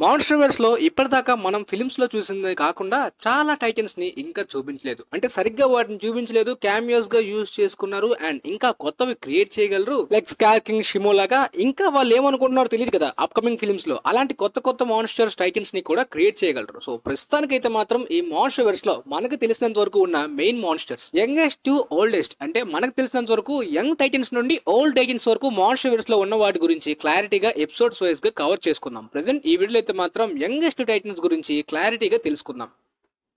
మాన్స్టర్వర్స్ లో ఇప్పటిదాకా మనం ఫిల్మ్స్ లో చూసిందే కాకుండా చాలా టైటన్స్ ని ఇంకా చూపించలేదు. అంటే సరిగ్గా వాటిని చూపించలేదు, క్యామియోస్ గా యూజ్ చేసుకున్నారు అండ్ ఇంకా కొత్తవి క్రియేట్ చేయగలరు. లైక్ స్కార్ కింగ్, షిమో లాగా ఇంకా వాళ్ళు ఏమనుకుంటున్నారో తెలియదు కదా అప్కమింగ్ ఫిల్మ్స్ లో. అలాంటి కొత్త కొత్త మాన్స్టర్స్ టైటన్స్ ని కూడా క్రియేట్ చేయగలరు. సో ప్రస్తుతానికైతే మాత్రం ఈ మాన్స్టర్వర్స్ లో మనకు తెలిసినంత వరకు ఉన్న main monsters youngest to oldest, అంటే మనకు తెలిసినంత వరకు యంగ్ టైటన్స్ నుండి ఓల్డ్ టైటన్స్ వరకు మాన్స్టర్వర్స్ లో ఉన్న వాటి గురించి క్లారిటీగా ఎపిసోడ్స్ వైజ్ గా కవర్ చేసుకుందాం. ప్రెసెంట్ ఈ వీడియోలో అయితే మాత్రం యంగెస్ట్ టైటన్స్ గురించి క్లారిటీగా తెలుసుకుందాం.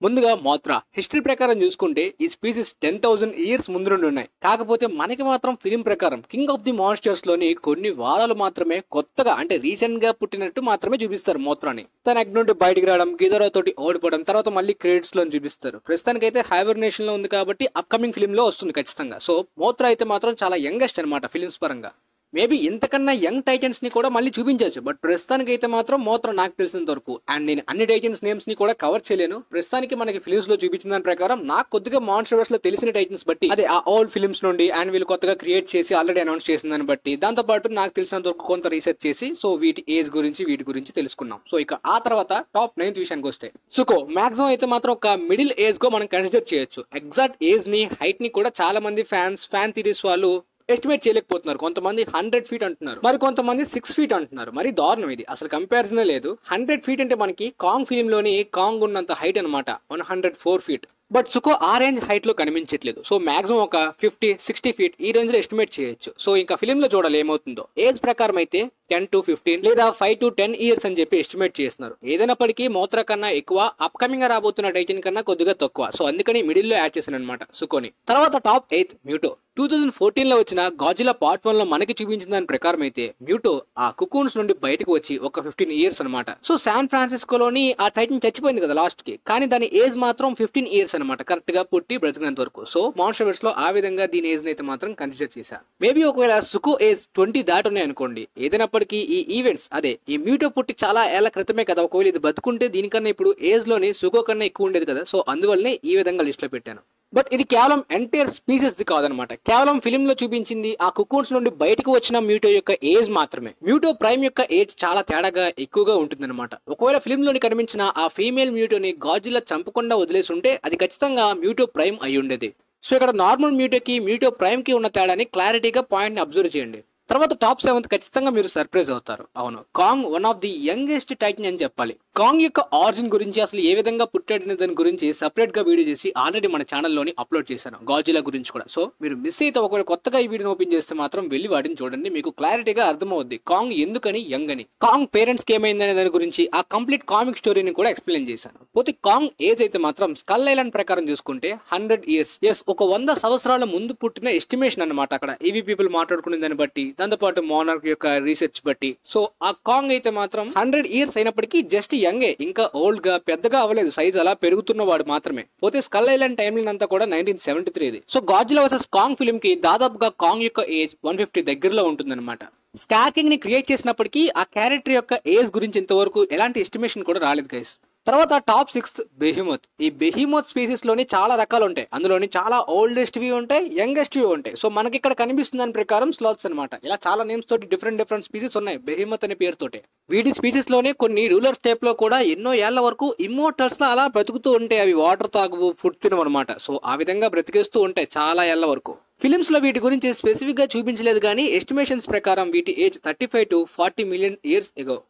ముందుగా మోత్రా హిస్టరీ ప్రకారం చూసుకుంటే ఈ స్పీసీస్ 10,000 ఇయర్స్ ముందు నుండి ఉన్నాయి. కాకపోతే మనకి మాత్రం ఫిలిం ప్రకారం కింగ్ ఆఫ్ ది మాన్స్టర్స్ లోని కొన్ని వారాలు మాత్రమే కొత్తగా, అంటే రీసెంట్ గా పుట్టినట్టు మాత్రమే చూపిస్తారు మోత్రాని. తన ఎగ్ నుండి బయటికి రావడం, గిజోరా తోటి ఓడిపోవడం, తర్వాత మళ్ళీ క్రెడిట్స్ లో చూపిస్తారు. ప్రస్తుతానికి అయితే హైబర్నేషన్ లో ఉంది కాబట్టి అప్కమింగ్ ఫిలిం లో వస్తుంది ఖచ్చితంగా. సో మోత్రా అయితే మాత్రం చాలా యంగెస్ట్ అనమాట ఫిలిమ్స్ పరంగా. మేబీ ఇంతకన్నా యంగ్ టైటన్స్ ని కూడా మళ్ళీ చూపించవచ్చు, బట్ ప్రస్తుతానికి అయితే మాత్రం మోత్రా నాకు తెలిసినంత వరకు. అండ్ నేను అన్ని టైటన్స్ నేమ్స్ ని కూడా కవర్ చేయలేను. ప్రస్తుతానికి మనకి ఫిలిమ్స్ లో చూపించిన దాని ప్రకారం నాకు కొద్దిగా మాన్స్టర్వర్స్ లో తెలిసిన టైటన్స్ బట్టి, అదే ఆ ఓల్డ్ ఫిలిమ్స్ నుండి అండ్ వీళ్ళు కొత్తగా క్రియేట్ చేసి ఆల్రెడీ అనౌన్స్ చేసిన దాన్ని బట్టి, దాంతో పాటు నాకు తెలిసినంత వరకు కొంత రీసెర్చ్ చేసి సో వీటి ఏజ్ గురించి వీటి గురించి తెలుసుకున్నాం. సో ఇక ఆ తర్వాత టాప్ 9th విషయానికి వస్తే సుకో మాక్సిమం అయితే మాత్రం ఒక మిడిల్ ఏజ్ గో మనం కన్సిడర్ చేయొచ్చు. ఎగ్జాక్ట్ ఏజ్ ని, హైట్ ని కూడా చాలా మంది ఫ్యాన్ థియరీస్ వాళ్ళు ఎస్టిమేట్ చేయలేకపోతున్నారు. కొంతమంది 100 feet అంటున్నారు, మరి కొంతమంది 6 feet అంటున్నారు. మరి దారుణం ఇది, అసలు కంపారిజనే లేదు. 100 feet అంటే మనకి కాంగ్ ఫిలిం లోని కాంగ్ ఉన్నంత హైట్ అనమాట, 104 feet. బట్ సుకో ఆ రేంజ్ హైట్ లో కనిపించట్లేదు. సో మాక్సిమం ఒక 50-60 feet ఈ రేంజ్ లో ఎస్టిమేట్ చేయొచ్చు. సో ఇంకా ఫిలిం లో చూడాలి ఏమవుతుందో. ఏజ్ ప్రకారం అయితే 10 to 15 లేదా 5 to 10 ఇయర్స్ అని చెప్పి ఎస్టిమేట్ చేస్తున్నారు. ఏదైనప్పటికీ మోత్రా కన్నా ఎక్కువ, అప్కమింగ్ గా రాబోతున్న టైటన్ కన్నా కొద్దిగా తక్కువ. సో అందుకని మిడిల్ లో యాడ్ చేశాను అనమాట సుకోని. తర్వాత టాప్ 8 మ్యూటో. 2014 లో వచ్చిన గాజిలా పార్ట్ 1 లో మనకి చూపించిన దాని ప్రకారం అయితే మ్యూటో ఆ కుకూన్స్ నుండి బయటకు వచ్చి ఒక 15 ఇయర్స్ అనమాట. సో శాన్ ఫ్రాన్సిస్కోలోని ఆ టైటన్ చచ్చిపోయింది కదా లాస్ట్ కి, కానీ దాని ఏజ్ మాత్రం 15 ఇయర్స్ అనమాట, కరెక్ట్ గా పుట్టి బ్రతికినంత వరకు. సో మాన్స్టర్వర్స్ లో ఆ విధంగా దీని ఏజ్ అయితే మాత్రం కన్సిడర్ చేశారు. మేబీ ఒకవేళ సుకో ఏజ్ 20 దాటి ఉన్నాయి అనుకోండి. ఏదైనప్పటికీ ఈ ఈవెంట్స్, అదే ఈ మ్యూటో పుట్టి చాలా ఏళ్ల క్రితమే కదా, ఒకవేళ ఇది బతుకుంటే దీనికన్నా ఇప్పుడు ఏజ్ లోని సుకో కన్నా ఎక్కువ ఉండేది కదా. సో అందువల్లనే ఈ విధంగా లిస్ట్ లో పెట్టాను. బట్ ఇది కేవలం ఎంటైర్ స్పీసెస్ ది కాదనమాట. కేవలం ఫిలిం లో చూపించింది ఆ కుకూన్స్ నుండి బయటకు వచ్చిన మ్యూటో యొక్క ఏజ్ మాత్రమే. మ్యూటో ప్రైమ్ యొక్క ఏజ్ చాలా తేడాగా ఎక్కువగా ఉంటుందన్నమాట. ఒకవేళ ఫిలిం లోని కనిపించిన ఆ ఫీమేల్ మ్యూటోని గాజిలా చంపకుండా వదిలేసి ఉంటే అది ఖచ్చితంగా మ్యూటో ప్రైమ్ అయి ఉండేది. సో ఇక్కడ నార్మల్ మ్యూటోకి మ్యూటో ప్రైమ్ కి ఉన్న తేడాని క్లారిటీగా పాయింట్ ని అబ్జర్వ్ చేయండి. తర్వాత టాప్ 7 ఖచ్చితంగా మీరు సర్ప్రైజ్ అవుతారు. అవును, Kong one of the youngest Titan అని చెప్పాలి. కాంగ్ యొక్క ఆరిజిన్ గురించి, అసలు ఏ విధంగా పుట్టాడనే దాని గురించి సెపరేట్ గా వీడియో చేసి ఆల్రెడీ మన ఛానల్లోని అప్లోడ్ చేశాను, గాజిలా గురించి కూడా. సో మీరు మిస్ అయితే ఒకవేళ కొత్తగా ఈ వీడియోని ఓపెన్ చేస్తే మాత్రం వెళ్ళి వాటిని చూడండి, మీకు క్లారిటీగా అర్థమవుద్ది కాంగ్ ఎందుకని యంగ్ అని. కాంగ్ పేరెంట్స్ కి ఏమైందనే దాని గురించి ఆ కంప్లీట్ కామిక్ స్టోరీని కూడా ఎక్స్ప్లెయిన్ చేశాను. పోతే కాంగ్ ఏజ్ అయితే మాత్రం స్కల్ ఐలాండ్ ప్రకారం చూసుకుంటే 100 ఇయర్స్. ఎస్, ఒక 100 సంవత్సరాల ముందు పుట్టిన ఎస్టిమేషన్ అనమాట అక్కడ ఈవీ పీపుల్ మాట్లాడుకునే దాన్ని బట్టి, దాంతో పాటు మోనార్క్ యొక్క రీసెర్చ్ బట్టి. సో ఆ కాంగ్ అయితే మాత్రం 100 ఇయర్స్ అయినప్పటికీ జస్ట్ యంగే, ఇంకా ఓల్డ్ గా పెద్దగా అవ్వలేదు, సైజ్ అలా పెరుగుతున్న వాడు మాత్రమే. పోతే స్కల్ ఐలాండ్ టైం అంతా కూడా 1973. సో గాజిలా వర్సెస్ కాంగ్ ఫిల్మ్ కి దాదాపుగా కాంగ్ యొక్క ఏజ్ 150 దగ్గరలో ఉంటుందన్నమాట. స్కార్ కింగ్ ని క్రియేట్ చేసినప్పటికీ ఆ క్యారెక్టర్ యొక్క ఏజ్ గురించి ఇంతవరకు ఎలాంటి ఎస్టిమేషన్ కూడా రాలేదు గైస్. తర్వాత టాప్ 6 బెహిమోత్. ఈ బెహిమోత్ స్పీసీస్ లోని చాలా రకాలు ఉంటాయి. అందులోని చాలా ఓల్డెస్ట్ వి ఉంటాయి, యంగెస్ట్ వి ఉంటాయి. సో మనకి ఇక్కడ కనిపిస్తున్న దాని ప్రకారం స్లాత్స్ అనమాట. ఇలా చాలా నేమ్స్ తోటి డిఫరెంట్ స్పీసీస్ ఉన్నాయి బెహిమోత్ అనే పేరుతోటి. వీటి స్పీసీస్ లోనే కొన్ని రూలర్స్ టైప్ లో కూడా ఎన్నో ఏళ్ల వరకు ఇమ్మోర్టల్స్ లా అలా బ్రతుకుతూ ఉంటాయి. అవి వాటర్ తాగు, ఫుడ్ తినవు అనమాట. సో ఆ విధంగా బ్రతికేస్తూ ఉంటాయి చాలా ఏళ్ల వరకు. ఫిలిమ్స్ లో వీటి గురించి స్పెసిఫిక్ గా చూపించలేదు, కానీ ఎస్టిమేషన్స్ ప్రకారం వీటి age 35 to 40 million years ago.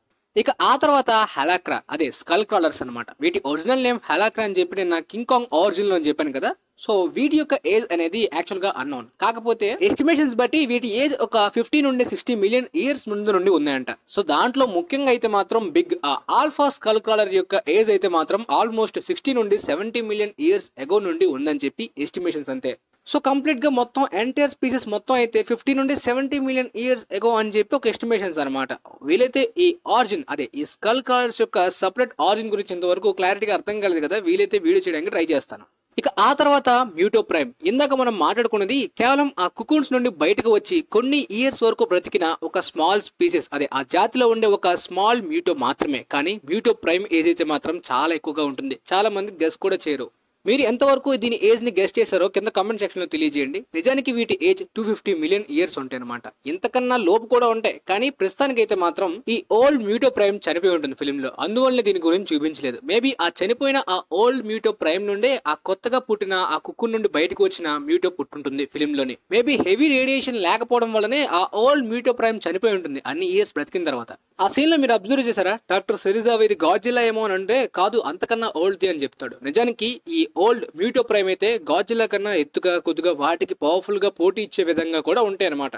ఇక ఆ తర్వాత హెలాక్రా, అదే స్కల్ క్రాలర్స్ అనమాట. వీటి ఒరిజినల్ నేమ్ హెలాక్రా అని చెప్పి నేను కింగ్ కాంగ్ ఆరిజిన్ లో అని చెప్పాను కదా. సో వీటి యొక్క ఏజ్ అనేది యాక్చువల్ గా అన్నోన్. కాకపోతే ఎస్టిమేషన్స్ బట్టి వీటి ఏజ్ ఒక 50 నుండి 60 మిలియన్ ఇయర్స్ ముందు నుండి ఉన్నాయంట. సో దాంట్లో ముఖ్యంగా అయితే మాత్రం బిగ్ ఆల్ఫా స్కల్ క్రాలర్ యొక్క ఏజ్ అయితే మాత్రం ఆల్మోస్ట్ 60 నుండి 70 మిలియన్ ఇయర్స్ ఎగో నుండి ఉందని చెప్పి ఎస్టిమేషన్స్ అంతే. సో కంప్లీట్ గా మొత్తం ఎంటైర్ స్పీసెస్ మొత్తం అయితే 50 నుండి 70 మిలియన్ ఇయర్స్ ఎగో అని చెప్పి ఒక ఎస్టిమేషన్స్ అనమాట. వీలైతే ఈ ఆరిజిన్, అదే ఈ స్కల్ క్రాలర్స్ యొక్క సపరేట్ ఆరిజిన్ గురించి ఇంతవరకు క్లారిటీగా అర్థం కాలేదు కదా, వీలైతే వీడియో చేయడానికి ట్రై చేస్తాను. ఇక ఆ తర్వాత మ్యూటో ప్రైమ్. ఇందాక మనం మాట్లాడుకున్నది కేవలం ఆ కుకూన్స్ నుండి బయటకు వచ్చి కొన్ని ఇయర్స్ వరకు బ్రతికిన ఒక స్మాల్ స్పీసెస్, అదే ఆ జాతిలో ఉండే ఒక స్మాల్ మ్యూటో మాత్రమే. కానీ మ్యూటో ప్రైమ్ ఏజ్ అయితే మాత్రం చాలా ఎక్కువగా ఉంటుంది, చాలా మంది గెస్ కూడా చేయరు. మీరు ఎంతవరకు దీని ఏజ్ ని గెస్ట్ చేశారో కింద కామెంట్ సెక్షన్ లో తెలియజేయండి. నిజానికి వీటి ఏజ్ 250 మిలియన్ ఇయర్స్ ఉంటాయి అనమాట. ఇంతకన్నా లోపు కూడా ఉంటాయి. కానీ ప్రస్తుతానికి అయితే మాత్రం ఈ ఓల్డ్ మ్యూటో ప్రైమ్ చనిపోయి ఉంటుంది ఫిల్మ్ లో. అందువల్ల దీని గురించి చూపించలేదు. మేబీ ఆ చనిపోయిన ఆ ఓల్డ్ మ్యూటో ప్రైమ్ నుండే ఆ కొత్తగా పుట్టిన ఆ కుక్కు నుండి బయటకు వచ్చిన మ్యూటో పుట్టుంటుంది ఫిల్మ్ లోని. మేబీ హెవీ రేడియేషన్ లేకపోవడం వల్లనే ఆ ఓల్డ్ మ్యూటో ప్రైమ్ చనిపోయి ఉంటుంది అన్ని ఇయర్స్ బ్రతికిన తర్వాత. ఆ సీన్ లో మీరు అబ్జర్వ్ చేశారా? డాక్టర్ సెరిజావ్ ఇది గాడ్జిల్లా ఏమో అని అంటే కాదు, అంతకన్నా ఓల్డ్ అని చెప్తాడు. నిజానికి ఈ ఓల్డ్ మ్యూటో ప్రైమ్ అయితే గాడ్జిల్లా కన్నా ఎత్తుగా కొద్దిగా వాటికి పవర్ఫుల్ గా పోటీ ఇచ్చే విధంగా కూడా ఉంటాయి అన్నమాట.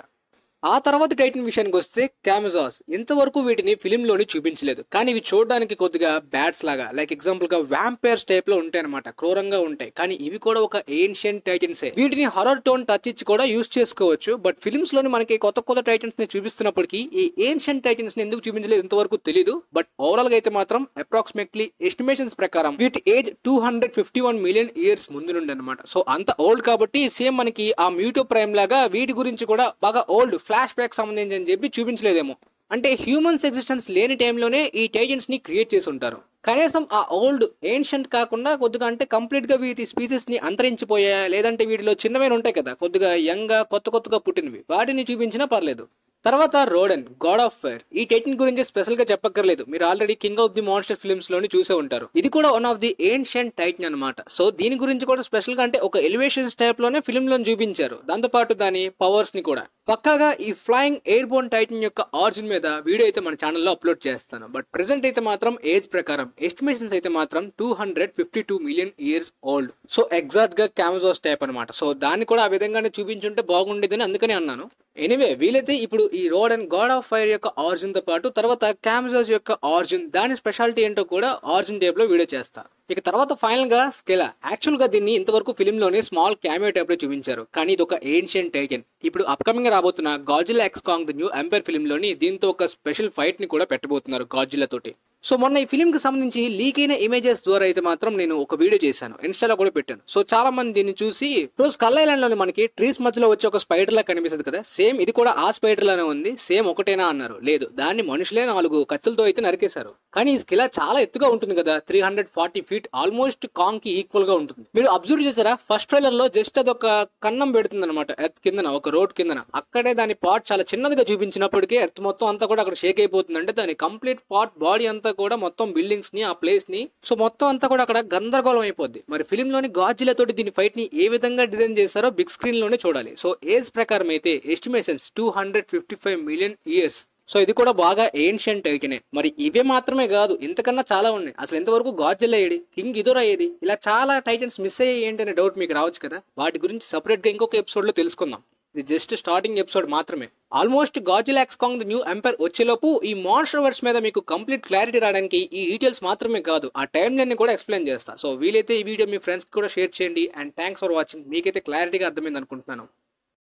ఆ తర్వాత టైటన్ విషయానికి వస్తే క్యామజాస్. ఇంతవరకు వీటిని ఫిలిం లోని చూపించలేదు. కానీ ఇవి చూడడానికి కొద్దిగా బ్యాట్స్ లాగా, లైక్ ఎగ్జాంపుల్ గా వ్యాంపైర్స్ టైప్ లో ఉంటాయి అనమాట. క్రూరంగా ఉంటాయి. కానీ ఇవి కూడా ఒక ఏన్షియంట్ టైటన్సే. వీటిని హర్రర్ టోన్ టచ్ ఇచ్చి కూడా యూజ్ చేసుకోవచ్చు. బట్ ఫిలిమ్స్ లోని మనకి కొత్త టైటన్స్ ని చూపిస్తున్నప్పటికీ ఈ ఏన్షియంట్ టైటన్స్ ని ఎందుకు చూపించలేదు ఇంతవరకు తెలియదు. బట్ ఓవరాల్ గా అయితే మాత్రం అప్రాక్సిమేట్లీ ఎస్టిమేషన్స్ ప్రకారం వీటి ఏజ్ 251 మిలియన్ ఇయర్స్ ముందు నుండి అనమాట. సో అంత ఓల్డ్ కాబట్టి సేమ్ మనకి ఆ మ్యూటో ప్రైమ్ లాగా వీటి గురించి కూడా బాగా ఓల్డ్ ఫ్లాష్ బ్యాక్ సంబంధించి అని చెప్పి చూపించలేదేమో. అంటే హ్యూమన్స్ ఎగ్జిస్టెన్స్ లేని టైంలోనే ఈ టైటన్స్ ని క్రియేట్ చేసి ఉంటారు. కనీసం ఆ ఓల్డ్ ఏన్షియంట్ కాకుండా కొద్దిగా అంటే కంప్లీట్ గా వీటి స్పీసెస్ ని అంతరించిపోయా, లేదంటే వీటిలో చిన్నవైన ఉంటాయి కదా కొద్దిగా యంగ్ గా కొత్తగా పుట్టినవి, వాటిని చూపించినా పర్లేదు. తర్వాత రోడెన్, గాడ్ ఆఫ్ ఫైర్. ఈ టైటన్ గురించి స్పెషల్ గా చెప్పక్కర్లేదు. మీరు already king of the monster films లోని చూసే ఉంటారు. ఇది కూడా one of the ancient Titan అనమాట. సో దీని గురించి కూడా స్పెషల్ గా అంటే ఒక ఎలివేషన్స్ టైప్ లోనే ఫిల్మ్ లో చూపించారు. దాంతో పాటు దాని పవర్స్ ని కూడా. పక్కాగా ఈ ఫ్లయింగ్ ఎయిర్ బోర్న్ టైటన్ యొక్క ఆరిజిన్ మీద వీడియో అయితే మన ఛానల్లో అప్లోడ్ చేస్తాను. బట్ ప్రెసెంట్ అయితే మాత్రం ఏజ్ ప్రకారం ఎస్టిమేషన్స్ అయితే మాత్రం 252 million years old. So exact గా క్యామజాస్ టైప్ అనమాట. సో దాన్ని కూడా ఆ విధంగానే చూపించుంటే బాగుండేదని అందుకనే అన్నాను. ఎనీవే వీలైతే ఇప్పుడు ఈ రోడెన్, గాడ్ ఆఫ్ ఫైర్ యొక్క ఆరిజిన్ తో పాటు తర్వాత క్యామజాస్ యొక్క ఆరిజిన్, దాని స్పెషాలిటీ ఏంటో కూడా ఆరిజిన్ టైప్ లో వీడియో చేస్తా. ఇక తర్వాత ఫైనల్ గా స్కెలా. యాక్చువల్ గా దీన్ని ఇంతవరకు ఫిల్మ్ లోనే స్మాల్ క్యామియో టైప్ లో చూపించారు. కానీ ఇది ఒక ఏన్షియంట్ టైటన్. ఇప్పుడు అప్కమింగ్ రాబోతున్న Godzilla x Kong The New Empire film లోని దీంతో ఒక స్పెషల్ ఫైట్ ని కూడా పెట్టబోతున్నారు గాడ్జిల్లా తోటి. సో మొన్న ఈ ఫిల్మ్ కి సంబంధించి లీక్ అయిన ఇమేజెస్ ద్వారా అయితే మాత్రం నేను ఒక వీడియో చేశాను, ఇన్స్టాలో కూడా పెట్టాను. సో చాలా మంది దీన్ని చూసి రోజు స్కల్ ఐలాండ్ లోని మనకి ట్రీస్ మధ్యలో వచ్చి ఒక స్పైడర్ లా కనిపిస్తుంది కదా, సేమ్ ఇది కూడా ఆ స్పైడర్ లానే ఉంది, సేమ్ ఒకటేనా అన్నారు. లేదు, దాన్ని మనుషులే 4 కత్తులతో అయితే నరికేశారు. కానీ ఈ స్కెలా చాలా ఎత్తుగా ఉంటుంది కదా, 340 ఫీట్, ఆల్మోస్ట్ కాంగ్ కి ఈక్వల్ గా ఉంటుంది. మీరు అబ్జర్వ్ చేశారా? ఫస్ట్ ట్రైలర్ లో జస్ట్ అది ఒక కన్నం పెడుతుంది అనమాట ఎర్త్ కిందన, ఒక రోడ్ కిందన. అక్కడే దాని పార్ట్ చాలా చిన్నదిగా చూపించినప్పటికీ ఎర్త్ మొత్తం అంతా కూడా అక్కడ షేక్ అయిపోతుంది. అంటే దాని కంప్లీట్ పార్ట్ బాడీ అంతా కూడా మొత్తం బిల్డింగ్స్ ని, ఆ ప్లేస్ ని, సో మొత్తం అంతా కూడా అక్కడ గందరగోళం అయిపోద్ది. మరి ఫిల్మ్ లోని గాడ్జిల్లా తోటి దీని ఫైట్ ని ఏ విధంగా డిజైన్ చేశారో బిగ్ స్క్రీన్ లోనే చూడాలి. సో ఏజ్ ప్రకారం అయితే ఎస్టిమేషన్స్ 255 మిలియన్ ఇయర్స్. సో ఇది కూడా బాగా ఏన్షియంట్ టైటనే. మరి ఇవే మాత్రమే కాదు, ఇంతకన్నా చాలా ఉన్నాయి. అసలు ఎంతవరకు గాడ్జిల్లా ఏది, కింగ్ గిదోరా ఏది, ఇలా చాలా టైటన్స్ మిస్ అయ్యాయి ఏంటి అనే డౌట్ మీకు రావచ్చు కదా. వాటి గురించి సపరేట్ గా ఇంకొక ఎపిసోడ్ లో తెలుసుకుందాం. ఇది జస్ట్ స్టార్టింగ్ ఎపిసోడ్ మాత్రమే. Almost Godzilla x Kong The New Empire వచ్చేలోపు ఈ మాన్స్టర్ వర్స్ మీద మీకు కంప్లీట్ క్లారిటీ రావడానికి ఈ డీటెయిల్స్ మాత్రమే కాదు, ఆ టైం లైన్ ని కూడా ఎక్స్ప్లెయిన్ చేస్తా. సో వీలైతే ఈ వీడియో మీ ఫ్రెండ్స్ కూడా షేర్ చేయండి. And thanks for watching. మీకైతే క్లారిటీగా అర్థమైంది అనుకుంటున్నాను.